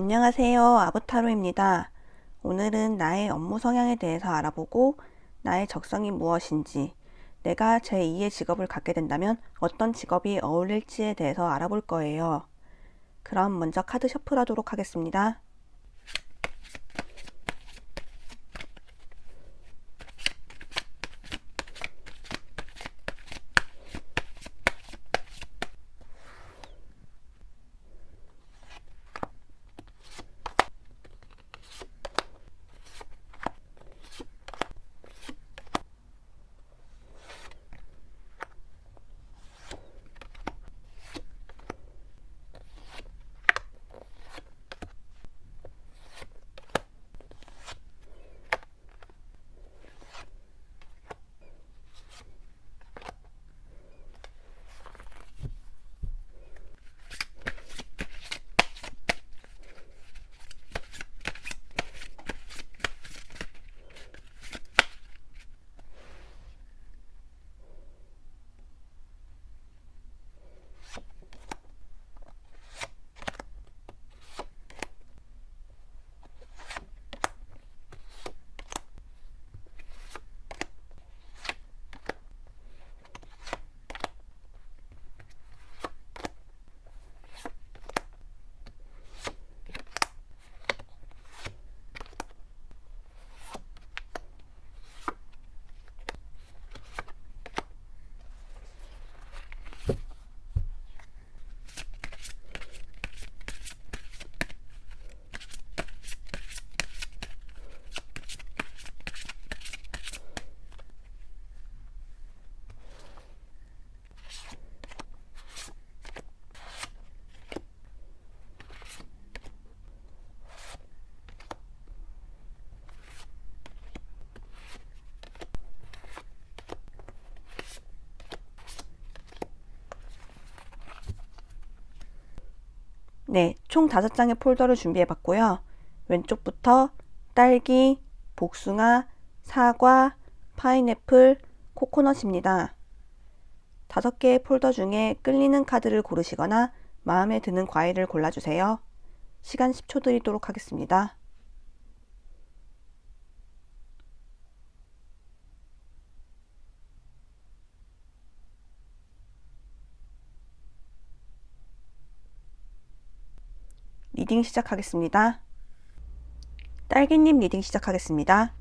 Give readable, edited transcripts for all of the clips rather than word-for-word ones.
안녕하세요. 아부타로입니다. 오늘은 나의 업무 성향에 대해서 알아보고 나의 적성이 무엇인지, 내가 제2의 직업을 갖게 된다면 어떤 직업이 어울릴지에 대해서 알아볼 거예요. 그럼 먼저 카드 셔플하도록 하겠습니다. 네, 총 5장의 폴더를 준비해 봤고요. 왼쪽부터 딸기, 복숭아, 사과, 파인애플, 코코넛입니다. 5개의 폴더 중에 끌리는 카드를 고르시거나 마음에 드는 과일을 골라주세요. 시간 10초 드리도록 하겠습니다. 리딩 시작하겠습니다. 딸기님 리딩 시작하겠습니다.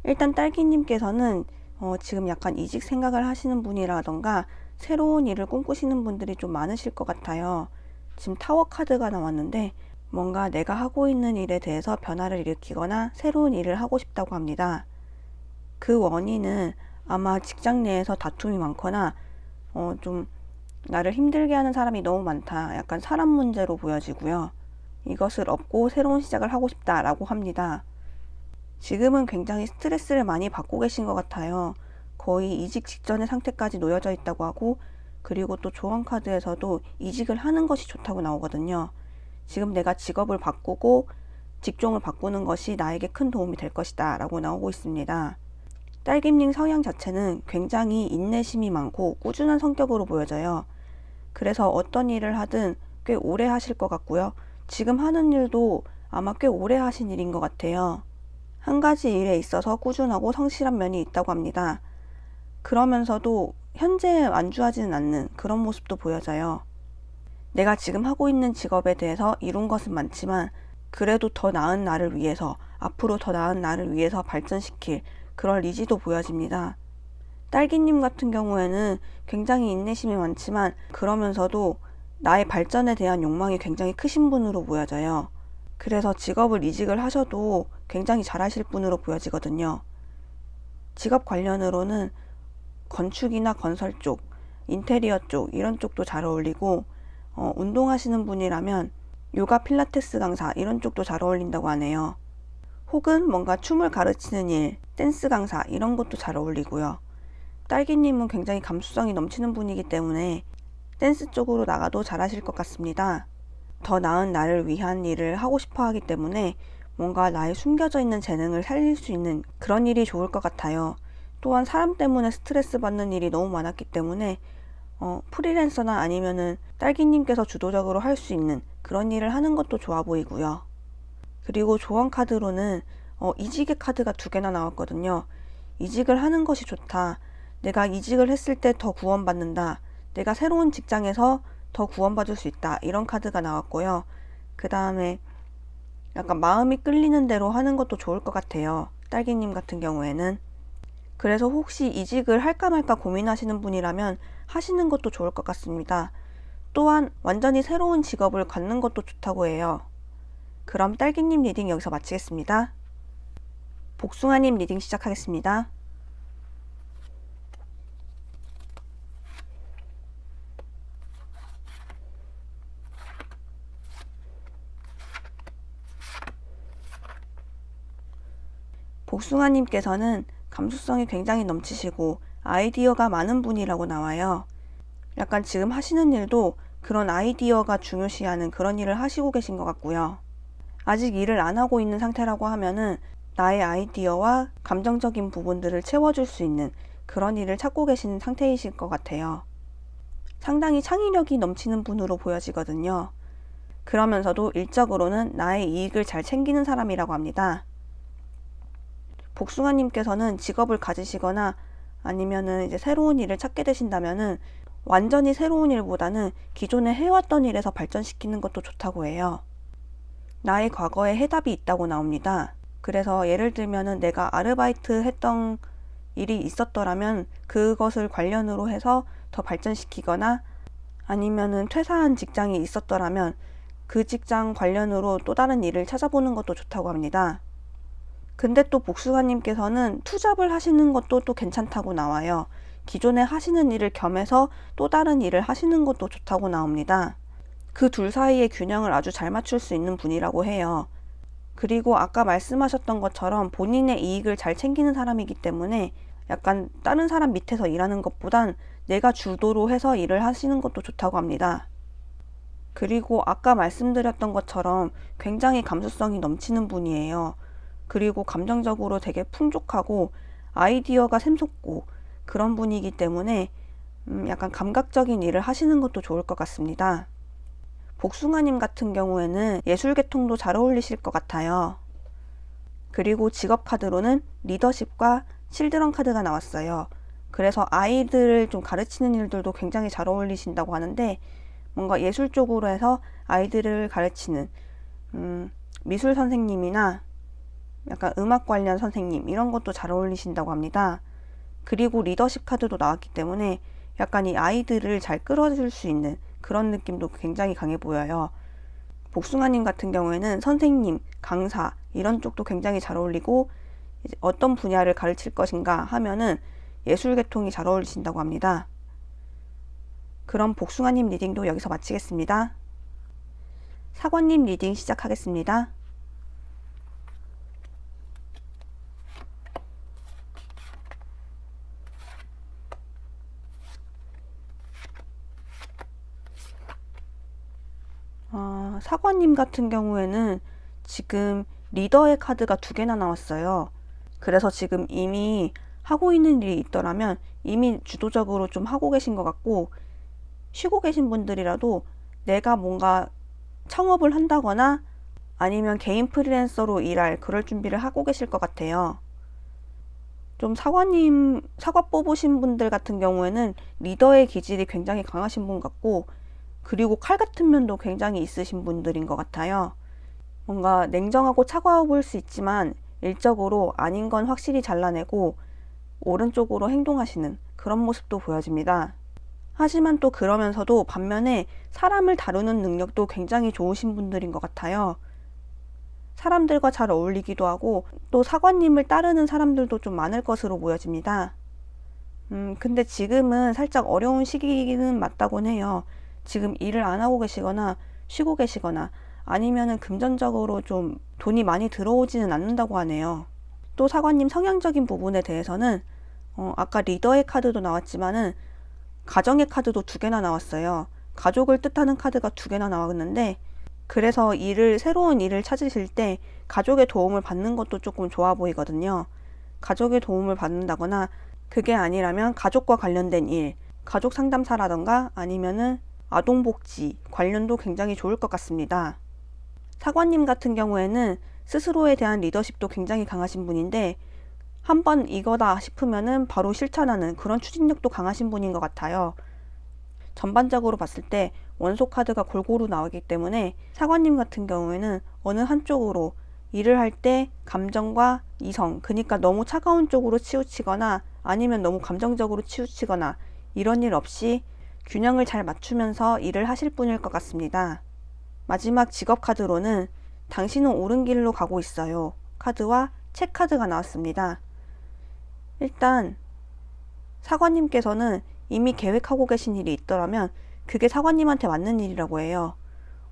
일단 딸기님께서는 지금 약간 이직 생각을 하시는 분이라던가 새로운 일을 꿈꾸시는 분들이 좀 많으실 것 같아요. 지금 타워 카드가 나왔는데 뭔가 내가 하고 있는 일에 대해서 변화를 일으키거나 새로운 일을 하고 싶다고 합니다. 그 원인은 아마 직장 내에서 다툼이 많거나 좀 나를 힘들게 하는 사람이 너무 많다. 약간 사람 문제로 보여지고요. 이것을 업고 새로운 시작을 하고 싶다라고 합니다. 지금은 굉장히 스트레스를 많이 받고 계신 것 같아요. 거의 이직 직전의 상태까지 놓여져 있다고 하고, 그리고 또 조언 카드에서도 이직을 하는 것이 좋다고 나오거든요. 지금 내가 직업을 바꾸고 직종을 바꾸는 것이 나에게 큰 도움이 될 것이다 라고 나오고 있습니다. 딸기님 성향 자체는 굉장히 인내심이 많고 꾸준한 성격으로 보여져요. 그래서 어떤 일을 하든 꽤 오래 하실 것 같고요. 지금 하는 일도 아마 꽤 오래 하신 일인 것 같아요. 한 가지 일에 있어서 꾸준하고 성실한 면이 있다고 합니다. 그러면서도 현재에 안주하지는 않는 그런 모습도 보여져요. 내가 지금 하고 있는 직업에 대해서 이룬 것은 많지만 그래도 더 나은 나를 위해서, 앞으로 더 나은 나를 위해서 발전시킬 그럴 의지도 보여집니다. 딸기님 같은 경우에는 굉장히 인내심이 많지만 그러면서도 나의 발전에 대한 욕망이 굉장히 크신 분으로 보여져요. 그래서 직업을 이직을 하셔도 굉장히 잘하실 분으로 보여지거든요. 직업 관련으로는 건축이나 건설 쪽, 인테리어 쪽 이런 쪽도 잘 어울리고 운동하시는 분이라면 요가 필라테스 강사 이런 쪽도 잘 어울린다고 하네요. 혹은 뭔가 춤을 가르치는 일, 댄스 강사 이런 것도 잘 어울리고요. 딸기님은 굉장히 감수성이 넘치는 분이기 때문에 댄스 쪽으로 나가도 잘하실 것 같습니다. 더 나은 나를 위한 일을 하고 싶어 하기 때문에 뭔가 나의 숨겨져 있는 재능을 살릴 수 있는 그런 일이 좋을 것 같아요. 또한 사람 때문에 스트레스 받는 일이 너무 많았기 때문에 프리랜서나 아니면은 딸기님께서 주도적으로 할 수 있는 그런 일을 하는 것도 좋아 보이고요. 그리고 조언 카드로는 이직의 카드가 2개나 나왔거든요. 이직을 하는 것이 좋다. 내가 이직을 했을 때 더 구원받는다. 내가 새로운 직장에서 더 구원받을 수 있다. 이런 카드가 나왔고요. 그 다음에 약간 마음이 끌리는 대로 하는 것도 좋을 것 같아요. 딸기님 같은 경우에는. 그래서 혹시 이직을 할까 말까 고민하시는 분이라면 하시는 것도 좋을 것 같습니다. 또한 완전히 새로운 직업을 갖는 것도 좋다고 해요. 그럼 딸기님 리딩 여기서 마치겠습니다. 복숭아님 리딩 시작하겠습니다. 복숭아님께서는 감수성이 굉장히 넘치시고 아이디어가 많은 분이라고 나와요. 약간 지금 하시는 일도 그런 아이디어가 중요시하는 그런 일을 하시고 계신 것 같고요. 아직 일을 안 하고 있는 상태라고 하면은 나의 아이디어와 감정적인 부분들을 채워줄 수 있는 그런 일을 찾고 계신 상태이실 것 같아요. 상당히 창의력이 넘치는 분으로 보여지거든요. 그러면서도 일적으로는 나의 이익을 잘 챙기는 사람이라고 합니다. 복숭아님께서는 직업을 가지시거나 아니면은 이제 새로운 일을 찾게 되신다면은 완전히 새로운 일보다는 기존에 해왔던 일에서 발전시키는 것도 좋다고 해요. 나의 과거에 해답이 있다고 나옵니다. 그래서 예를 들면은 내가 아르바이트 했던 일이 있었더라면 그것을 관련으로 해서 더 발전시키거나 아니면은 퇴사한 직장이 있었더라면 그 직장 관련으로 또 다른 일을 찾아보는 것도 좋다고 합니다. 근데 또 복숭아님께서는 투잡을 하시는 것도 또 괜찮다고 나와요. 기존에 하시는 일을 겸해서 또 다른 일을 하시는 것도 좋다고 나옵니다. 그 둘 사이의 균형을 아주 잘 맞출 수 있는 분이라고 해요. 그리고 아까 말씀하셨던 것처럼 본인의 이익을 잘 챙기는 사람이기 때문에 약간 다른 사람 밑에서 일하는 것보단 내가 주도로 해서 일을 하시는 것도 좋다고 합니다. 그리고 아까 말씀드렸던 것처럼 굉장히 감수성이 넘치는 분이에요. 그리고 감정적으로 되게 풍족하고 아이디어가 샘솟고 그런 분이기 때문에 약간 감각적인 일을 하시는 것도 좋을 것 같습니다. 복숭아님 같은 경우에는 예술계통도 잘 어울리실 것 같아요. 그리고 직업 카드로는 리더십과 칠드런 카드가 나왔어요. 그래서 아이들을 좀 가르치는 일들도 굉장히 잘 어울리신다고 하는데 뭔가 예술 쪽으로 해서 아이들을 가르치는 미술 선생님이나 약간 음악 관련 선생님 이런 것도 잘 어울리신다고 합니다. 그리고 리더십 카드도 나왔기 때문에 약간 이 아이들을 잘 끌어줄 수 있는 그런 느낌도 굉장히 강해 보여요. 복숭아님 같은 경우에는 선생님, 강사 이런 쪽도 굉장히 잘 어울리고 이제 어떤 분야를 가르칠 것인가 하면은 예술계통이 잘 어울리신다고 합니다. 그럼 복숭아님 리딩도 여기서 마치겠습니다. 사과님 리딩 시작하겠습니다. 사과님 같은 경우에는 지금 리더의 카드가 2개나 나왔어요. 그래서 지금 이미 하고 있는 일이 있더라면 이미 주도적으로 좀 하고 계신 것 같고 쉬고 계신 분들이라도 내가 뭔가 창업을 한다거나 아니면 개인 프리랜서로 일할 그럴 준비를 하고 계실 것 같아요. 좀 사과 뽑으신 분들 같은 경우에는 리더의 기질이 굉장히 강하신 분 같고 그리고 칼 같은 면도 굉장히 있으신 분들인 것 같아요. 뭔가 냉정하고 차가워 수 있지만 일적으로 아닌 건 확실히 잘라내고 오른쪽으로 행동하시는 그런 모습도 보여집니다. 하지만 또 그러면서도 반면에 사람을 다루는 능력도 굉장히 좋으신 분들인 것 같아요. 사람들과 잘 어울리기도 하고 또 사관님을 따르는 사람들도 좀 많을 것으로 보여집니다. 근데 지금은 살짝 어려운 시기는 맞다곤 해요. 지금 일을 안 하고 계시거나 쉬고 계시거나 아니면은 금전적으로 좀 돈이 많이 들어오지는 않는다고 하네요. 또 사관님 성향적인 부분에 대해서는 아까 리더의 카드도 나왔지만은 가정의 카드도 2개나 나왔어요. 가족을 뜻하는 카드가 2개나 나왔는데 그래서 새로운 일을 찾으실 때 가족의 도움을 받는 것도 조금 좋아 보이거든요. 가족의 도움을 받는다거나 그게 아니라면 가족과 관련된 일, 가족 상담사라던가 아니면은 아동복지 관련도 굉장히 좋을 것 같습니다. 사관님 같은 경우에는 스스로에 대한 리더십도 굉장히 강하신 분인데 한번 이거다 싶으면은 바로 실천하는 그런 추진력도 강하신 분인 것 같아요. 전반적으로 봤을 때 원소 카드가 골고루 나오기 때문에 사관님 같은 경우에는 어느 한쪽으로 일을 할 때 감정과 이성, 그러니까 너무 차가운 쪽으로 치우치거나 아니면 너무 감정적으로 치우치거나 이런 일 없이 균형을 잘 맞추면서 일을 하실 분일 것 같습니다. 마지막 직업 카드로는 당신은 옳은 길로 가고 있어요 카드와 책 카드가 나왔습니다. 일단 사관님께서는 이미 계획하고 계신 일이 있더라면 그게 사관님한테 맞는 일이라고 해요.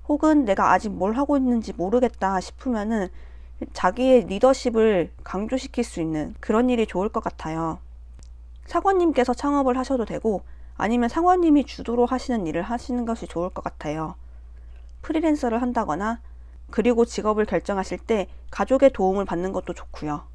혹은 내가 아직 뭘 하고 있는지 모르겠다 싶으면은 자기의 리더십을 강조시킬 수 있는 그런 일이 좋을 것 같아요. 사관님께서 창업을 하셔도 되고 아니면 사관님이 주도로 하시는 일을 하시는 것이 좋을 것 같아요. 프리랜서를 한다거나 그리고 직업을 결정하실 때 가족의 도움을 받는 것도 좋고요.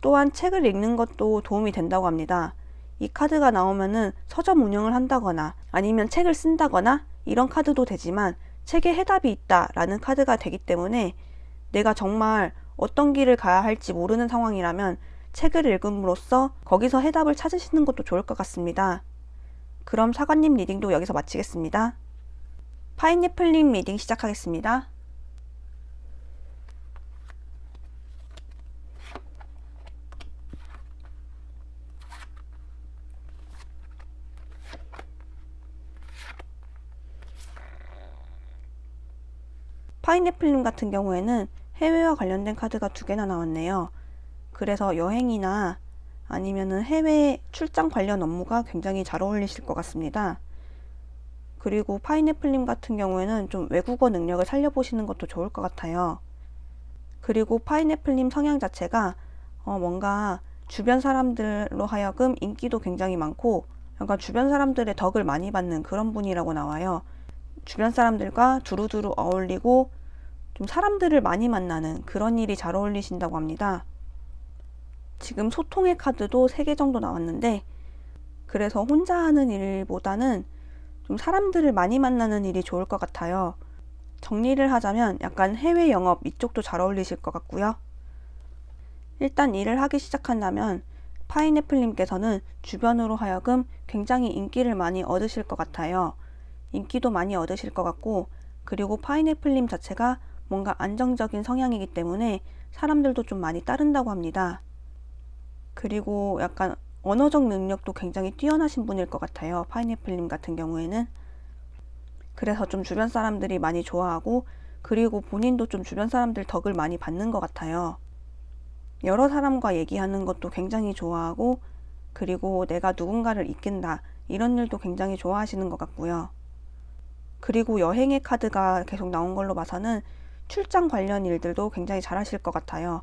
또한 책을 읽는 것도 도움이 된다고 합니다. 이 카드가 나오면은 서점 운영을 한다거나 아니면 책을 쓴다거나 이런 카드도 되지만 책에 해답이 있다라는 카드가 되기 때문에 내가 정말 어떤 길을 가야 할지 모르는 상황이라면 책을 읽음으로써 거기서 해답을 찾으시는 것도 좋을 것 같습니다. 그럼 사관님 리딩도 여기서 마치겠습니다. 파인애플님 리딩 시작하겠습니다. 파인애플님 같은 경우에는 해외와 관련된 카드가 2개나 나왔네요. 그래서 여행이나 아니면은 해외 출장 관련 업무가 굉장히 잘 어울리실 것 같습니다. 그리고 파인애플님 같은 경우에는 좀 외국어 능력을 살려보시는 것도 좋을 것 같아요. 그리고 파인애플님 성향 자체가 뭔가 주변 사람들로 하여금 인기도 굉장히 많고 약간 주변 사람들의 덕을 많이 받는 그런 분이라고 나와요. 주변 사람들과 두루두루 어울리고 좀 사람들을 많이 만나는 그런 일이 잘 어울리신다고 합니다. 지금 소통의 카드도 3개 정도 나왔는데 그래서 혼자 하는 일보다는 좀 사람들을 많이 만나는 일이 좋을 것 같아요. 정리를 하자면 약간 해외 영업 이쪽도 잘 어울리실 것 같고요. 일단 일을 하기 시작한다면 파인애플님께서는 주변으로 하여금 굉장히 인기를 많이 얻으실 것 같아요. 인기도 많이 얻으실 것 같고 그리고 파인애플님 자체가 뭔가 안정적인 성향이기 때문에 사람들도 좀 많이 따른다고 합니다. 그리고 약간 언어적 능력도 굉장히 뛰어나신 분일 것 같아요. 파인애플님 같은 경우에는. 그래서 좀 주변 사람들이 많이 좋아하고 그리고 본인도 좀 주변 사람들 덕을 많이 받는 것 같아요. 여러 사람과 얘기하는 것도 굉장히 좋아하고 그리고 내가 누군가를 이끈다 이런 일도 굉장히 좋아하시는 것 같고요. 그리고 여행의 카드가 계속 나온 걸로 봐서는 출장 관련 일들도 굉장히 잘하실 것 같아요.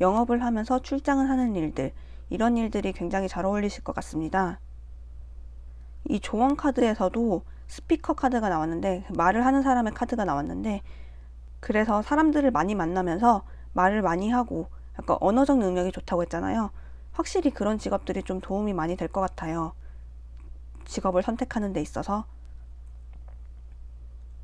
영업을 하면서 출장을 하는 일들, 이런 일들이 굉장히 잘 어울리실 것 같습니다. 이 조언 카드에서도 스피커 카드가 나왔는데 말을 하는 사람의 카드가 나왔는데 그래서 사람들을 많이 만나면서 말을 많이 하고 약간 언어적 능력이 좋다고 했잖아요. 확실히 그런 직업들이 좀 도움이 많이 될 것 같아요. 직업을 선택하는 데 있어서.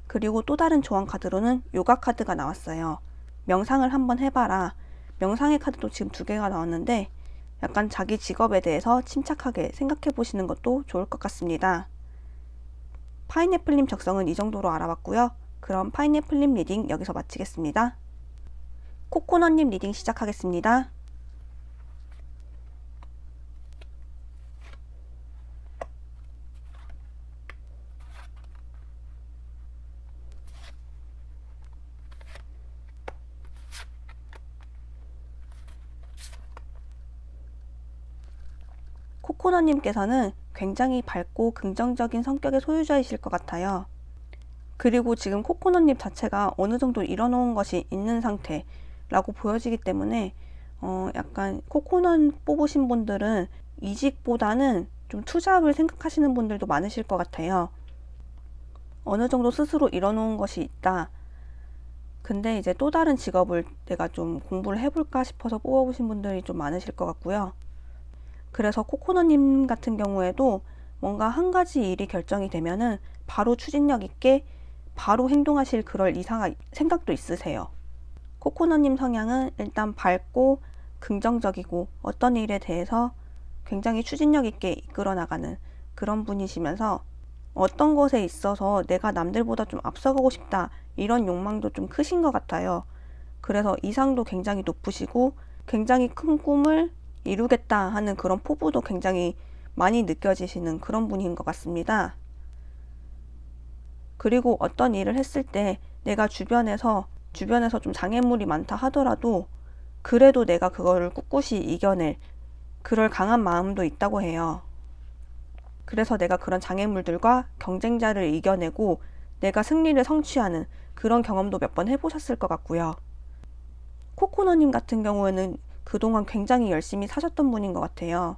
그리고 또 다른 조언 카드로는 요가 카드가 나왔어요. 명상을 한번 해봐라. 명상의 카드도 지금 2개가 나왔는데 약간 자기 직업에 대해서 침착하게 생각해 보시는 것도 좋을 것 같습니다. 파인애플님 적성은 이 정도로 알아봤고요. 그럼 파인애플님 리딩 여기서 마치겠습니다. 코코넛님 리딩 시작하겠습니다. 코코넛님께서는 굉장히 밝고 긍정적인 성격의 소유자이실 것 같아요. 그리고 지금 코코넛님 자체가 어느 정도 이뤄놓은 것이 있는 상태라고 보여지기 때문에 약간 코코넛 뽑으신 분들은 이직보다는 좀 투잡을 생각하시는 분들도 많으실 것 같아요. 어느 정도 스스로 이뤄놓은 것이 있다. 근데 이제 또 다른 직업을 내가 좀 공부를 해볼까 싶어서 뽑아보신 분들이 좀 많으실 것 같고요. 그래서 코코넛님 같은 경우에도 뭔가 한 가지 일이 결정이 되면은 바로 추진력 있게 바로 행동하실 그럴 생각도 있으세요. 코코넛님 성향은 일단 밝고 긍정적이고 어떤 일에 대해서 굉장히 추진력 있게 이끌어 나가는 그런 분이시면서 어떤 것에 있어서 내가 남들보다 좀 앞서가고 싶다 이런 욕망도 좀 크신 것 같아요. 그래서 이상도 굉장히 높으시고 굉장히 큰 꿈을 이루겠다 하는 그런 포부도 굉장히 많이 느껴지시는 그런 분인 것 같습니다. 그리고 어떤 일을 했을 때 내가 주변에서 좀 장애물이 많다 하더라도 그래도 내가 그거를 꿋꿋이 이겨낼 그럴 강한 마음도 있다고 해요. 그래서 내가 그런 장애물들과 경쟁자를 이겨내고 내가 승리를 성취하는 그런 경험도 몇 번 해보셨을 것 같고요. 코코넛님 같은 경우에는 그동안 굉장히 열심히 사셨던 분인 것 같아요.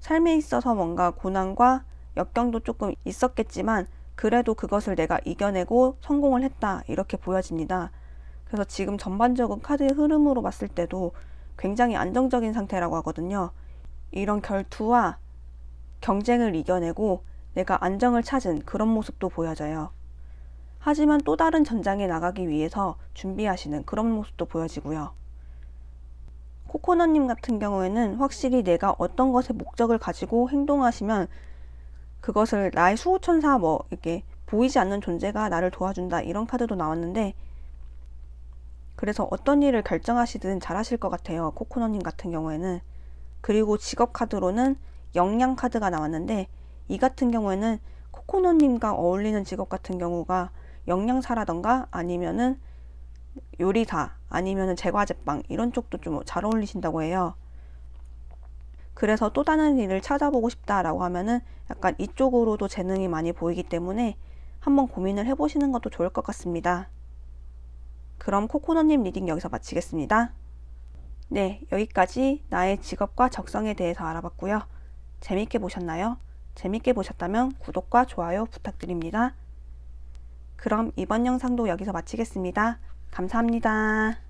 삶에 있어서 뭔가 고난과 역경도 조금 있었겠지만 그래도 그것을 내가 이겨내고 성공을 했다 이렇게 보여집니다. 그래서 지금 전반적인 카드의 흐름으로 봤을 때도 굉장히 안정적인 상태라고 하거든요. 이런 결투와 경쟁을 이겨내고 내가 안정을 찾은 그런 모습도 보여져요. 하지만 또 다른 전장에 나가기 위해서 준비하시는 그런 모습도 보여지고요. 코코넛님 같은 경우에는 확실히 내가 어떤 것에 목적을 가지고 행동하시면 그것을 나의 수호천사 이렇게 보이지 않는 존재가 나를 도와준다 이런 카드도 나왔는데 그래서 어떤 일을 결정하시든 잘하실 것 같아요. 코코넛님 같은 경우에는. 그리고 직업 카드로는 역량 카드가 나왔는데 이 같은 경우에는 코코넛님과 어울리는 직업 같은 경우가 영양사라던가 아니면은 요리사 아니면은 제과제빵 이런 쪽도 좀 잘 어울리신다고 해요. 그래서 또 다른 일을 찾아보고 싶다라고 하면은 약간 이쪽으로도 재능이 많이 보이기 때문에 한번 고민을 해보시는 것도 좋을 것 같습니다. 그럼 코코넛님 리딩 여기서 마치겠습니다. 네, 여기까지 나의 직업과 적성에 대해서 알아봤고요. 재밌게 보셨나요? 재밌게 보셨다면 구독과 좋아요 부탁드립니다. 그럼 이번 영상도 여기서 마치겠습니다. 감사합니다.